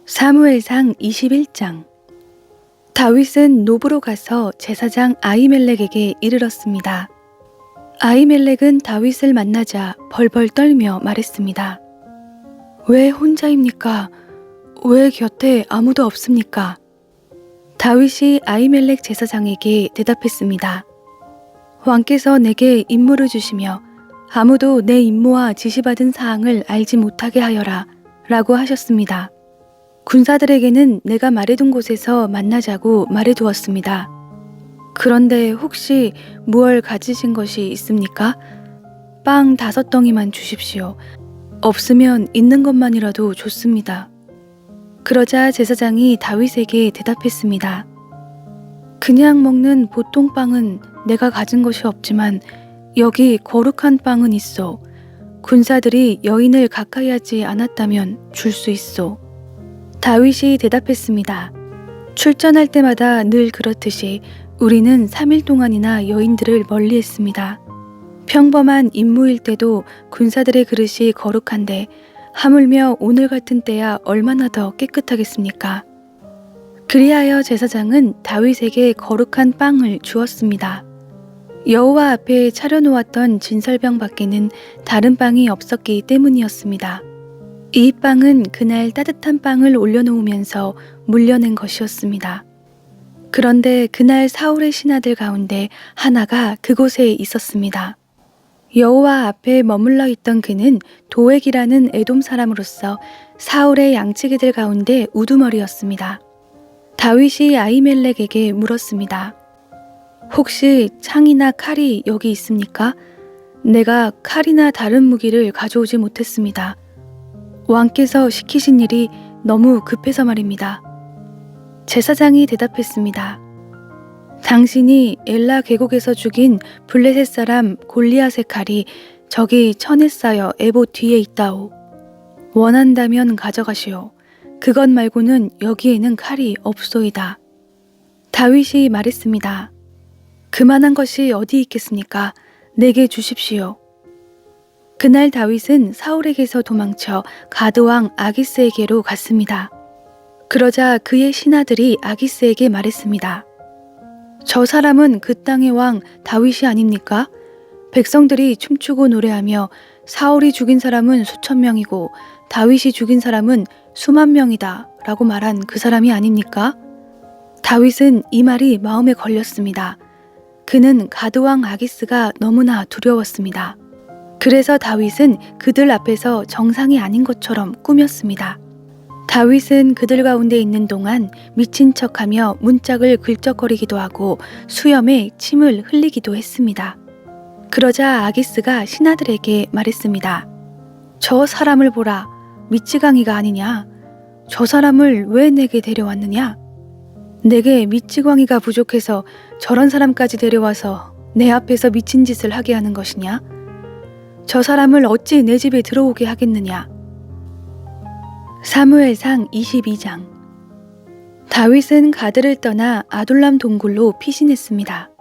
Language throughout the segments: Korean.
사무엘상 21장. 다윗은 노브로 가서 제사장 아히멜렉에게 이르렀습니다. 아히멜렉은 다윗을 만나자 벌벌 떨며 말했습니다. 왜 혼자입니까? 왜 곁에 아무도 없습니까? 다윗이 아히멜렉 제사장에게 대답했습니다. 왕께서 내게 임무를 주시며 아무도 내 임무와 지시받은 사항을 알지 못하게 하여라 라고 하셨습니다. 군사들에게는 내가 말해둔 곳에서 만나자고 말해두었습니다. 그런데 혹시 무얼 가지신 것이 있습니까? 빵 5덩이만 주십시오. 없으면 있는 것만이라도 좋습니다. 그러자 제사장이 다윗에게 대답했습니다. 그냥 먹는 보통 빵은 내가 가진 것이 없지만 여기 거룩한 빵은 있어. 군사들이 여인을 가까이 하지 않았다면 줄 수 있어. 다윗이 대답했습니다. 출전할 때마다 늘 그렇듯이 우리는 3일 동안이나 여인들을 멀리했습니다. 평범한 임무일 때도 군사들의 그릇이 거룩한데 하물며 오늘 같은 때야 얼마나 더 깨끗하겠습니까? 그리하여 제사장은 다윗에게 거룩한 빵을 주었습니다. 여호와 앞에 차려놓았던 진설병 밖에는 다른 빵이 없었기 때문이었습니다. 이 빵은 그날 따뜻한 빵을 올려놓으면서 물려낸 것이었습니다. 그런데 그날 사울의 신하들 가운데 하나가 그곳에 있었습니다. 여호와 앞에 머물러 있던 그는 도액이라는 에돔 사람으로서 사울의 양치기들 가운데 우두머리였습니다. 다윗이 아히멜렉에게 물었습니다. 혹시 창이나 칼이 여기 있습니까? 내가 칼이나 다른 무기를 가져오지 못했습니다. 왕께서 시키신 일이 너무 급해서 말입니다. 제사장이 대답했습니다. 당신이 엘라 계곡에서 죽인 블레셋 사람 골리앗의 칼이 저기 천에 쌓여 에봇 뒤에 있다오. 원한다면 가져가시오. 그것 말고는 여기에는 칼이 없소이다. 다윗이 말했습니다. 그만한 것이 어디 있겠습니까? 내게 주십시오. 그날 다윗은 사울에게서 도망쳐 가드왕 아기스에게로 갔습니다. 그러자 그의 신하들이 아기스에게 말했습니다. 저 사람은 그 땅의 왕 다윗이 아닙니까? 백성들이 춤추고 노래하며 사울이 죽인 사람은 수천 명이고 다윗이 죽인 사람은 수만 명이다 라고 말한 그 사람이 아닙니까? 다윗은 이 말이 마음에 걸렸습니다. 그는 가드왕 아기스가 너무나 두려웠습니다. 그래서 다윗은 그들 앞에서 정상이 아닌 것처럼 꾸몄습니다. 다윗은 그들 가운데 있는 동안 미친 척하며 문짝을 긁적거리기도 하고 수염에 침을 흘리기도 했습니다. 그러자 아기스가 신하들에게 말했습니다. 저 사람을 보라. 미치광이가 아니냐? 저 사람을 왜 내게 데려왔느냐? 내게 미치광이가 부족해서 저런 사람까지 데려와서 내 앞에서 미친 짓을 하게 하는 것이냐? 저 사람을 어찌 내 집에 들어오게 하겠느냐? 사무엘상 22장. 다윗은 가드를 떠나 아둘람 동굴로 피신했습니다.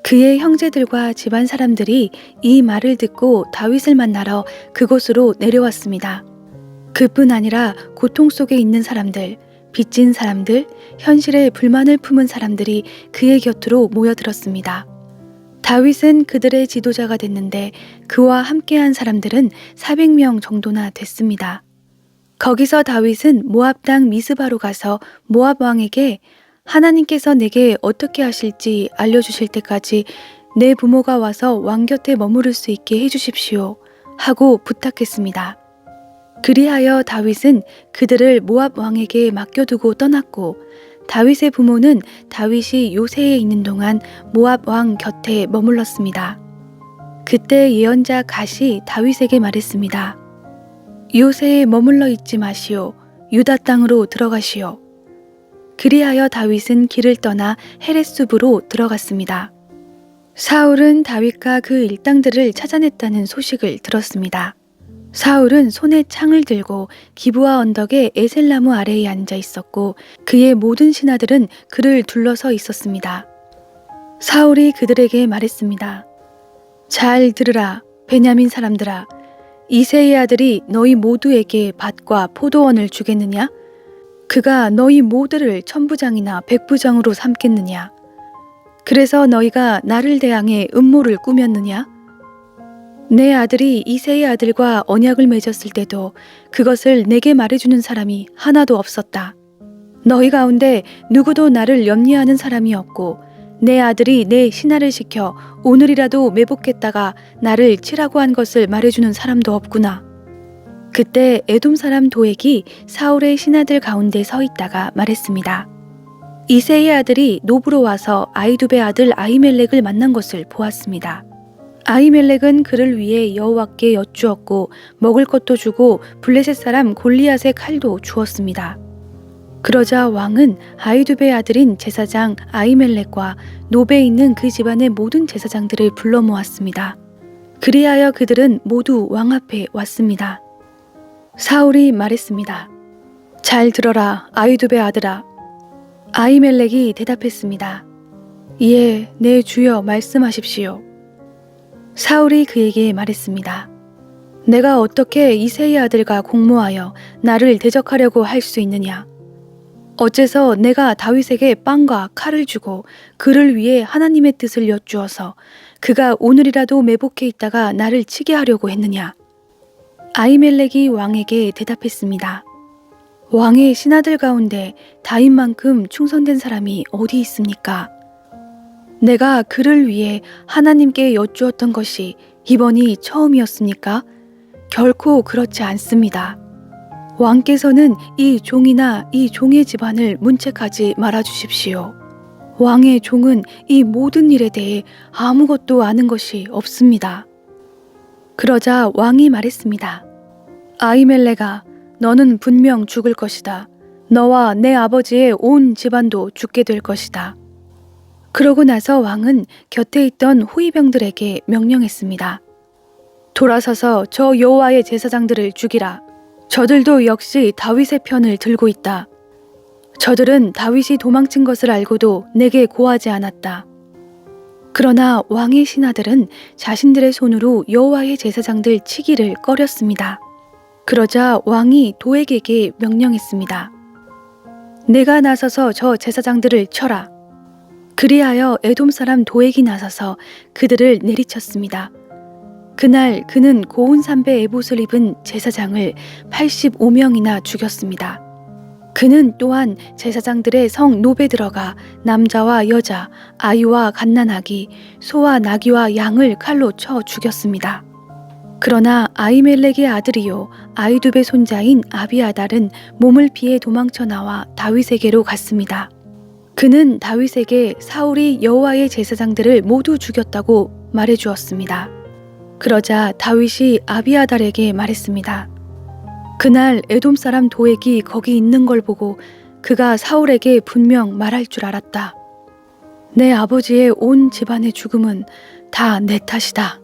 그의 형제들과 집안 사람들이 이 말을 듣고 다윗을 만나러 그곳으로 내려왔습니다. 그뿐 아니라 고통 속에 있는 사람들, 빚진 사람들, 현실에 불만을 품은 사람들이 그의 곁으로 모여들었습니다. 다윗은 그들의 지도자가 됐는데 그와 함께한 사람들은 400명 정도나 됐습니다. 거기서 다윗은 모압 땅 미스바로 가서 모압 왕에게 하나님께서 내게 어떻게 하실지 알려주실 때까지 내 부모가 와서 왕 곁에 머무를 수 있게 해주십시오 하고 부탁했습니다. 그리하여 다윗은 그들을 모압 왕에게 맡겨두고 떠났고 다윗의 부모는 다윗이 요새에 있는 동안 모압 왕 곁에 머물렀습니다. 그때 예언자 갓이 다윗에게 말했습니다. 요새에 머물러 있지 마시오. 유다 땅으로 들어가시오. 그리하여 다윗은 길을 떠나 헤레숲으로 들어갔습니다. 사울은 다윗과 그 일당들을 찾아냈다는 소식을 들었습니다. 사울은 손에 창을 들고 기브아 언덕의 에셀나무 아래에 앉아 있었고 그의 모든 신하들은 그를 둘러서 있었습니다. 사울이 그들에게 말했습니다. 잘 들으라, 베냐민 사람들아. 이새의 아들이 너희 모두에게 밭과 포도원을 주겠느냐? 그가 너희 모두를 천부장이나 백부장으로 삼겠느냐? 그래서 너희가 나를 대항해 음모를 꾸몄느냐? 내 아들이 이새의 아들과 언약을 맺었을 때도 그것을 내게 말해주는 사람이 하나도 없었다. 너희 가운데 누구도 나를 염려하는 사람이 없고 내 아들이 내 신하를 시켜 오늘이라도 매복했다가 나를 치라고 한 것을 말해주는 사람도 없구나. 그때 에돔 사람 도액이 사울의 신하들 가운데 서 있다가 말했습니다. 이새의 아들이 노브로 와서 아히두베 아들 아히멜렉을 만난 것을 보았습니다. 아히멜렉은 그를 위해 여호와께 여쭈었고 먹을 것도 주고 블레셋 사람 골리앗의 칼도 주었습니다. 그러자 왕은 아히두베의 아들인 제사장 아히멜렉과 노베에 있는 그 집안의 모든 제사장들을 불러 모았습니다. 그리하여 그들은 모두 왕 앞에 왔습니다. 사울이 말했습니다. 잘 들어라, 아히두베 아들아. 아히멜렉이 대답했습니다. 예, 내 주여 말씀하십시오. 사울이 그에게 말했습니다. 내가 어떻게 이새의 아들과 공모하여 나를 대적하려고 할 수 있느냐? 어째서 내가 다윗에게 빵과 칼을 주고 그를 위해 하나님의 뜻을 여쭈어서 그가 오늘이라도 매복해 있다가 나를 치게 하려고 했느냐? 아히멜렉이 왕에게 대답했습니다. 왕의 신하들 가운데 다윗만큼 충성된 사람이 어디 있습니까? 내가 그를 위해 하나님께 여쭈었던 것이 이번이 처음이었습니까? 결코 그렇지 않습니다. 왕께서는 이 종이나 이 종의 집안을 문책하지 말아주십시오. 왕의 종은 이 모든 일에 대해 아무것도 아는 것이 없습니다. 그러자 왕이 말했습니다. 아히멜렉아, 너는 분명 죽을 것이다. 너와 내 아버지의 온 집안도 죽게 될 것이다. 그러고 나서 왕은 곁에 있던 호위병들에게 명령했습니다. 돌아서서 저 여호와의 제사장들을 죽이라. 저들도 역시 다윗의 편을 들고 있다. 저들은 다윗이 도망친 것을 알고도 내게 고하지 않았다. 그러나 왕의 신하들은 자신들의 손으로 여호와의 제사장들 치기를 꺼렸습니다. 그러자 왕이 도액에게 명령했습니다. 내가 나서서 저 제사장들을 쳐라. 그리하여 에돔 사람 도액이 나서서 그들을 내리쳤습니다. 그날 그는 고운 삼배 에봇을 입은 제사장을 85명이나 죽였습니다. 그는 또한 제사장들의 성 노베 들어가 남자와 여자, 아이와 갓난아기, 소와 나귀와 양을 칼로 쳐 죽였습니다. 그러나 아히멜렉의 아들이요 아히두베 손자인 아비아달은 몸을 피해 도망쳐 나와 다윗에게로 갔습니다. 그는 다윗에게 사울이 여호와의 제사장들을 모두 죽였다고 말해주었습니다. 그러자 다윗이 아비아달에게 말했습니다. 그날 에돔 사람 도액이 거기 있는 걸 보고 그가 사울에게 분명 말할 줄 알았다. 내 아버지의 온 집안의 죽음은 다 내 탓이다.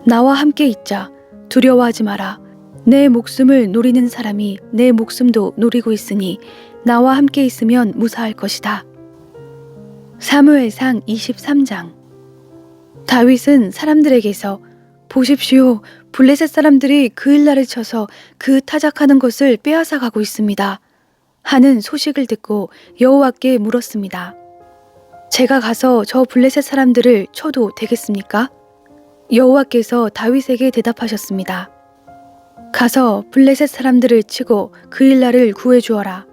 나와 함께 있자. 두려워하지 마라. 내 목숨을 노리는 사람이 내 목숨도 노리고 있으니 나와 함께 있으면 무사할 것이다. 사무엘상 23장. 다윗은 사람들에게서 보십시오. 블레셋 사람들이 그일라를 쳐서 그 타작하는 것을 빼앗아 가고 있습니다. 하는 소식을 듣고 여호와께 물었습니다. 제가 가서 저 블레셋 사람들을 쳐도 되겠습니까? 여호와께서 다윗에게 대답하셨습니다. 가서 블레셋 사람들을 치고 그일라를 구해주어라.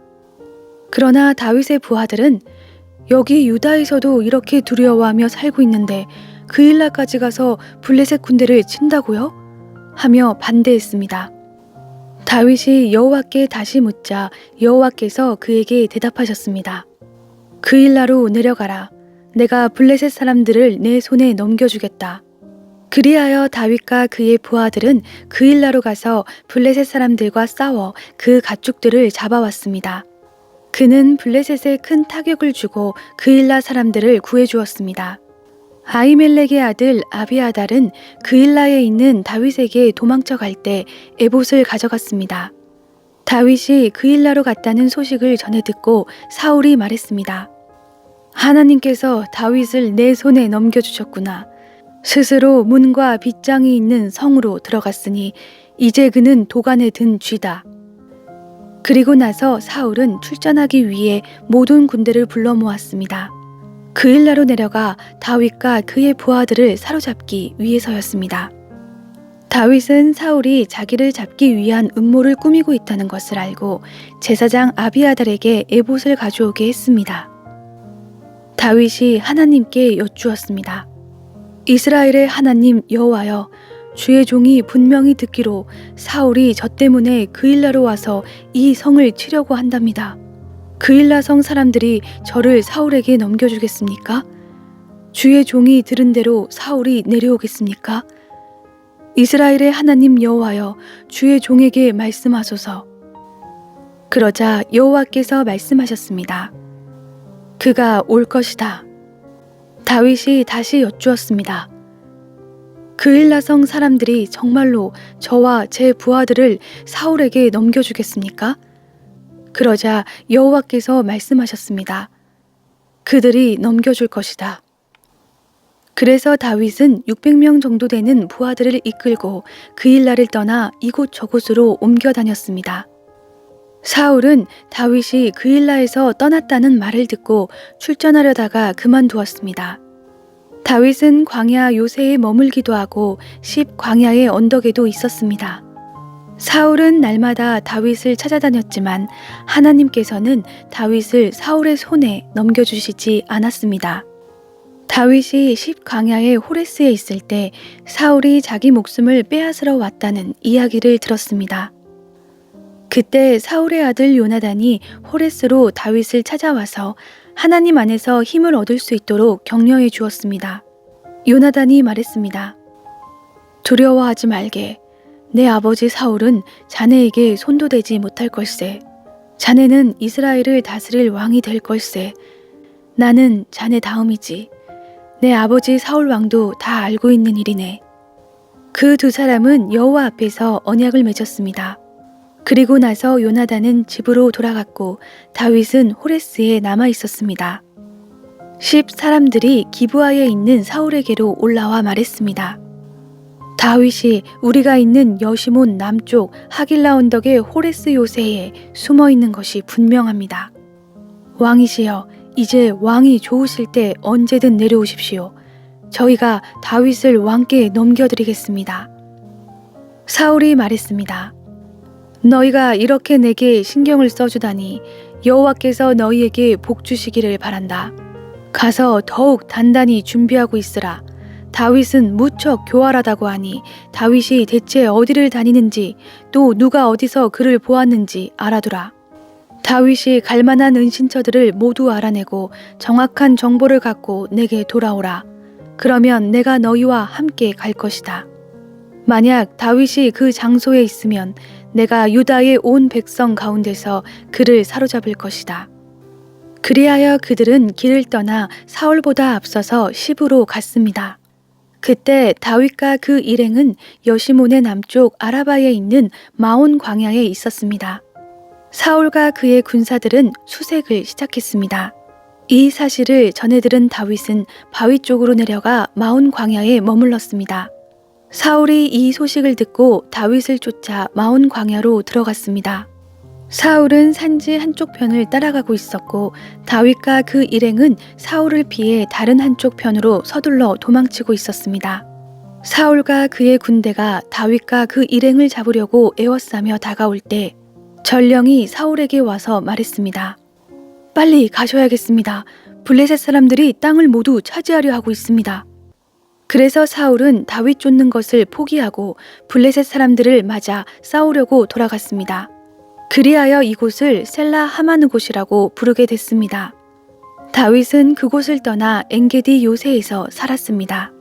그러나 다윗의 부하들은 여기 유다에서도 이렇게 두려워하며 살고 있는데 그일라까지 가서 블레셋 군대를 친다고요? 하며 반대했습니다. 다윗이 여호와께 다시 묻자 여호와께서 그에게 대답하셨습니다. 그일라로 내려가라. 내가 블레셋 사람들을 내 손에 넘겨주겠다. 그리하여 다윗과 그의 부하들은 그일라로 가서 블레셋 사람들과 싸워 그 가축들을 잡아왔습니다. 그는 블레셋에 큰 타격을 주고 그일라 사람들을 구해주었습니다. 아히멜렉의 아들 아비아달은 그일라에 있는 다윗에게 도망쳐 갈 때 에봇을 가져갔습니다. 다윗이 그일라로 갔다는 소식을 전해 듣고 사울이 말했습니다. 하나님께서 다윗을 내 손에 넘겨주셨구나. 스스로 문과 빗장이 있는 성으로 들어갔으니 이제 그는 도간에 든 쥐다. 그리고 나서 사울은 출전하기 위해 모든 군대를 불러 모았습니다. 그 일나로 내려가 다윗과 그의 부하들을 사로잡기 위해서였습니다. 다윗은 사울이 자기를 잡기 위한 음모를 꾸미고 있다는 것을 알고 제사장 아비아달에게 에봇을 가져오게 했습니다. 다윗이 하나님께 여쭈었습니다. 이스라엘의 하나님 여호와여, 주의 종이 분명히 듣기로 사울이 저 때문에 그일라로 와서 이 성을 치려고 한답니다. 그일라 성 사람들이 저를 사울에게 넘겨주겠습니까? 주의 종이 들은 대로 사울이 내려오겠습니까? 이스라엘의 하나님 여호와여, 주의 종에게 말씀하소서. 그러자 여호와께서 말씀하셨습니다. 그가 올 것이다. 다윗이 다시 여쭈었습니다. 그일라성 사람들이 정말로 저와 제 부하들을 사울에게 넘겨주겠습니까? 그러자 여호와께서 말씀하셨습니다. 그들이 넘겨줄 것이다. 그래서 다윗은 600명 정도 되는 부하들을 이끌고 그일라를 떠나 이곳저곳으로 옮겨 다녔습니다. 사울은 다윗이 그일라에서 떠났다는 말을 듣고 출전하려다가 그만두었습니다. 다윗은 광야 요새에 머물기도 하고 십 광야의 언덕에도 있었습니다. 사울은 날마다 다윗을 찾아다녔지만 하나님께서는 다윗을 사울의 손에 넘겨주시지 않았습니다. 다윗이 십 광야의 호레스에 있을 때 사울이 자기 목숨을 빼앗으러 왔다는 이야기를 들었습니다. 그때 사울의 아들 요나단이 호레스로 다윗을 찾아와서 하나님 안에서 힘을 얻을 수 있도록 격려해 주었습니다. 요나단이 말했습니다. 두려워하지 말게. 내 아버지 사울은 자네에게 손도 대지 못할 걸세. 자네는 이스라엘을 다스릴 왕이 될 걸세. 나는 자네 다음이지. 내 아버지 사울 왕도 다 알고 있는 일이네. 그 두 사람은 여호와 앞에서 언약을 맺었습니다. 그리고 나서 요나단은 집으로 돌아갔고 다윗은 호레스에 남아 있었습니다. 십 사람들이 기브아에 있는 사울에게로 올라와 말했습니다. 다윗이 우리가 있는 여시몬 남쪽 하길라 언덕의 호레스 요새에 숨어 있는 것이 분명합니다. 왕이시여, 이제 왕이 좋으실 때 언제든 내려오십시오. 저희가 다윗을 왕께 넘겨드리겠습니다. 사울이 말했습니다. 너희가 이렇게 내게 신경을 써주다니 여호와께서 너희에게 복 주시기를 바란다. 가서 더욱 단단히 준비하고 있으라. 다윗은 무척 교활하다고 하니 다윗이 대체 어디를 다니는지 또 누가 어디서 그를 보았는지 알아두라. 다윗이 갈 만한 은신처들을 모두 알아내고 정확한 정보를 갖고 내게 돌아오라. 그러면 내가 너희와 함께 갈 것이다. 만약 다윗이 그 장소에 있으면 내가 유다의 온 백성 가운데서 그를 사로잡을 것이다. 그리하여 그들은 길을 떠나 사울보다 앞서서 시브로 갔습니다. 그때 다윗과 그 일행은 여시몬의 남쪽 아라바에 있는 마온 광야에 있었습니다. 사울과 그의 군사들은 수색을 시작했습니다. 이 사실을 전해 들은 다윗은 바위 쪽으로 내려가 마온 광야에 머물렀습니다. 사울이 이 소식을 듣고 다윗을 쫓아 마온 광야로 들어갔습니다. 사울은 산지 한쪽 편을 따라가고 있었고 다윗과 그 일행은 사울을 피해 다른 한쪽 편으로 서둘러 도망치고 있었습니다. 사울과 그의 군대가 다윗과 그 일행을 잡으려고 에워싸며 다가올 때 전령이 사울에게 와서 말했습니다. 빨리 가셔야겠습니다. 블레셋 사람들이 땅을 모두 차지하려 하고 있습니다. 그래서 사울은 다윗 쫓는 것을 포기하고 블레셋 사람들을 맞아 싸우려고 돌아갔습니다. 그리하여 이곳을 셀라 하마느 곳이라고 부르게 됐습니다. 다윗은 그곳을 떠나 엔게디 요새에서 살았습니다.